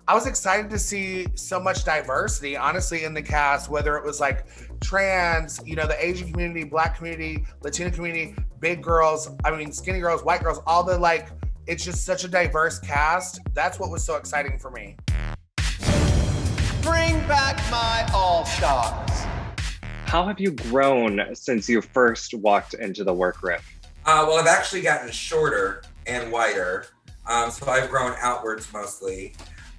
I was excited to see so much diversity, honestly, in the cast, whether it was like trans, the Asian community, Black community, Latino community, big girls, skinny girls, white girls, all the it's just such a diverse cast. That's what was so exciting for me. Bring back my all-stars. How have you grown since you first walked into the workroom? Well, I've actually gotten shorter and whiter. So I've grown outwards mostly.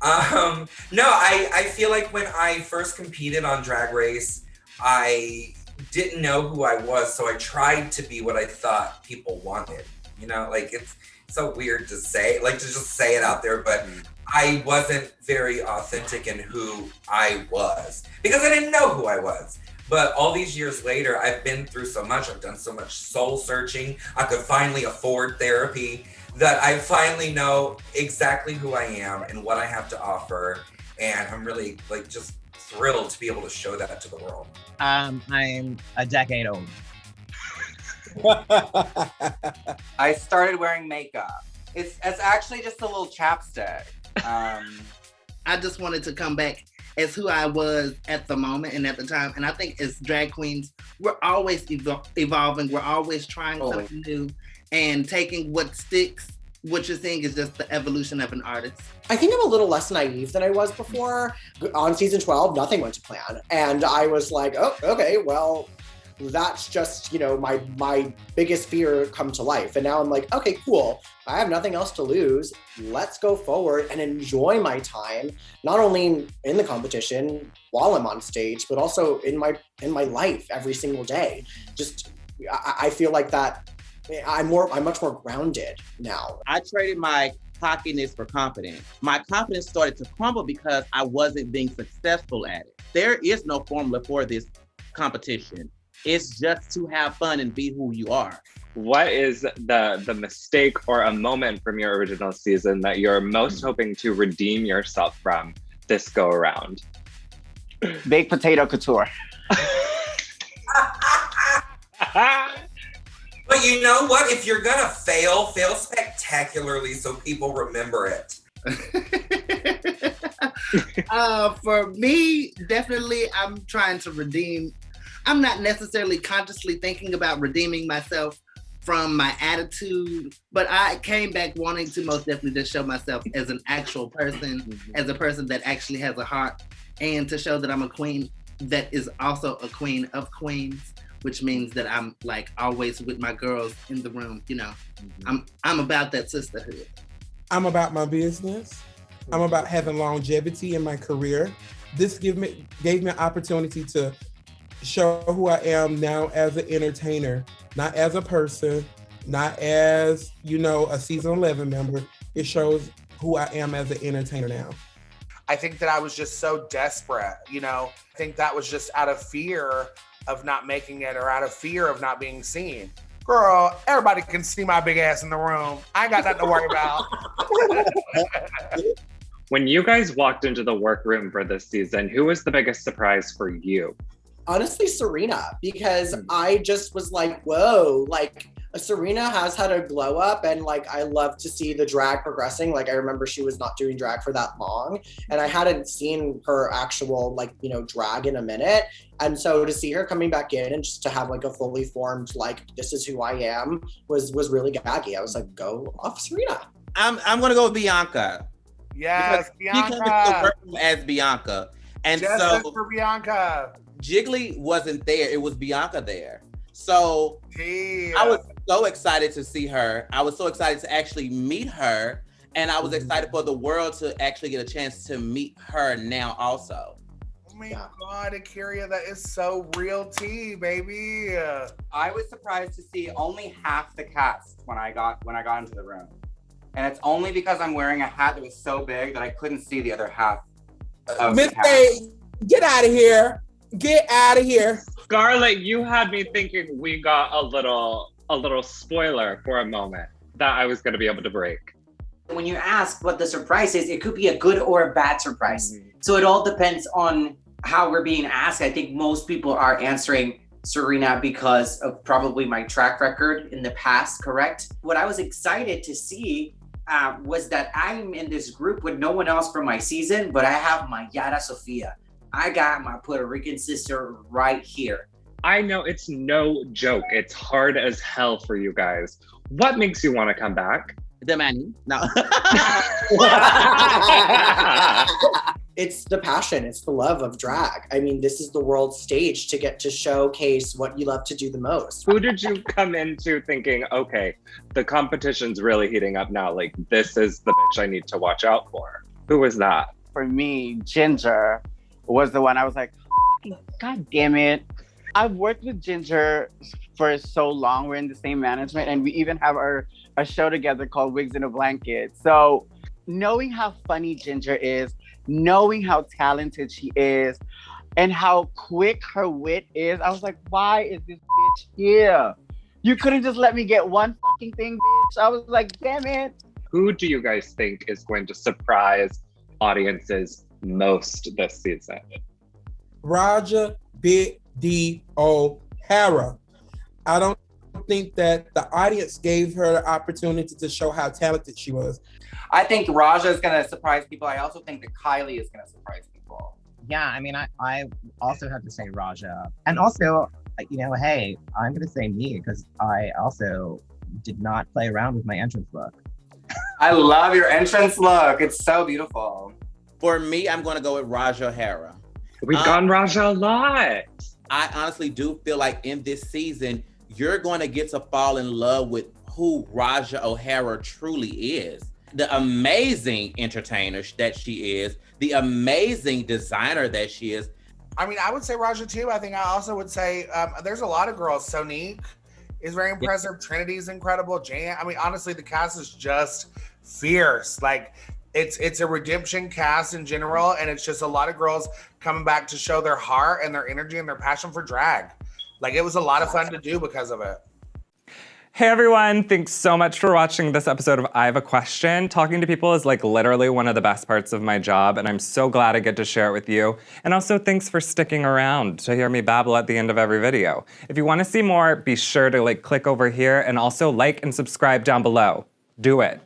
No, I feel like when I first competed on Drag Race, I didn't know who I was, so I tried to be what I thought people wanted. It's so weird to say, to just say it out there, but I wasn't very authentic in who I was because I didn't know who I was. But all these years later, I've been through so much. I've done so much soul searching. I could finally afford therapy that I finally know exactly who I am and what I have to offer. And I'm really just thrilled to be able to show that to the world. I'm a decade old. I started wearing makeup. It's actually just a little chapstick. I just wanted to come back as who I was at the moment and at the time. And I think as drag queens, we're always evolving. We're always trying something new and taking what sticks. What you're seeing is just the evolution of an artist. I think I'm a little less naive than I was before. On season 12, nothing went to plan. And I was like, oh, okay, well, that's just, my biggest fear come to life. And now I'm like, okay, cool. I have nothing else to lose. Let's go forward and enjoy my time, not only in the competition while I'm on stage, but also in my life every single day. Just, I feel like that I'm much more grounded now. I traded my cockiness for confidence. My confidence started to crumble because I wasn't being successful at it. There is no formula for this competition. It's just to have fun and be who you are. What is the mistake or a moment from your original season that you're most hoping to redeem yourself from this go around? Baked potato couture. But you know what? If you're gonna fail spectacularly so people remember it. For me, definitely, I'm trying to redeem. I'm not necessarily consciously thinking about redeeming myself from my attitude, but I came back wanting to most definitely just show myself as an actual person, as a person that actually has a heart, and to show that I'm a queen that is also a queen of queens, which means that I'm always with my girls in the room. I'm about that sisterhood. I'm about my business. I'm about having longevity in my career. This gave me an opportunity to show who I am now as an entertainer, not as a person, not as, a season 11 member. It shows who I am as an entertainer now. I think that I was just so desperate, I think that was just out of fear of not making it or out of fear of not being seen. Girl, everybody can see my big ass in the room. I ain't got nothing to worry about. When you guys walked into the workroom for this season, who was the biggest surprise for you? Honestly, Serena, because I just was like, whoa, Serena has had a glow up, and I love to see the drag progressing. I remember she was not doing drag for that long, and I hadn't seen her actual drag in a minute. And so to see her coming back in and just to have a fully formed this is who I am was really gaggy. I was like, go off, Serena. I'm gonna go with Bianca. Yes, because Bianca. She came into the workroom as Bianca, and Justice so for Bianca. Jiggly wasn't there. It was Bianca there. So I was so excited to see her. I was so excited to actually meet her. And I was excited for the world to actually get a chance to meet her now also. Oh my God, Akira, that is so real tea, baby. I was surprised to see only half the cast when I got into the room. And it's only because I'm wearing a hat that was so big that I couldn't see the other half of Miss the cast. A, get out of here. Get out of here. Scarlett, you had me thinking we got a little spoiler for a moment that I was going to be able to break. When you ask what the surprise is, it could be a good or a bad surprise. So it all depends on how we're being asked. I think most people are answering Serena because of probably my track record in the past, correct? What I was excited to see was that I'm in this group with no one else from my season, but I have my Yara Sofia. I got my Puerto Rican sister right here. I know it's no joke. It's hard as hell for you guys. What makes you want to come back? The money. No. It's the passion, it's the love of drag. I mean, this is the world stage to get to showcase what you love to do the most. Who did you come into thinking, okay, the competition's really heating up now. Like, this is the bitch I need to watch out for? Who was that? For me, Ginger was the one I was like, God damn it. I've worked with Ginger for so long. We're in the same management, and we even have a show together called Wigs in a Blanket. So knowing how funny Ginger is, knowing how talented she is, and how quick her wit is, I was like, why is this bitch here? You couldn't just let me get one fucking thing, bitch. I was like, damn it. Who do you guys think is going to surprise audiences most this season? Raja Big D O'Hara. I don't think that the audience gave her the opportunity to show how talented she was. I think Raja is going to surprise people. I also think that Kylie is going to surprise people. Yeah, I mean, I also have to say Raja. And also, you know, hey, I'm going to say me because I also did not play around with my entrance look. I love your entrance look. It's so beautiful. For me, I'm going to go with Raja O'Hara. We've gone Raja a lot. I honestly do feel like in this season, you're going to get to fall in love with who Raja O'Hara truly is. The amazing entertainer that she is, the amazing designer that she is. I mean, I would say Raja too. I think I also would say there's a lot of girls. Sonique is very impressive. Yeah. Trinity's incredible. Jan, I mean, honestly, the cast is just fierce. Like, it's a redemption cast in general, and it's just a lot of girls coming back to show their heart and their energy and their passion for drag. Like, it was a lot of fun to do because of it. Hey everyone, thanks so much for watching this episode of I Have a Question. Talking to people is like literally one of the best parts of my job, and I'm so glad I get to share it with you. And also thanks for sticking around to hear me babble at the end of every video. If you want to see more, be sure to click over here and also like and subscribe down below. Do it.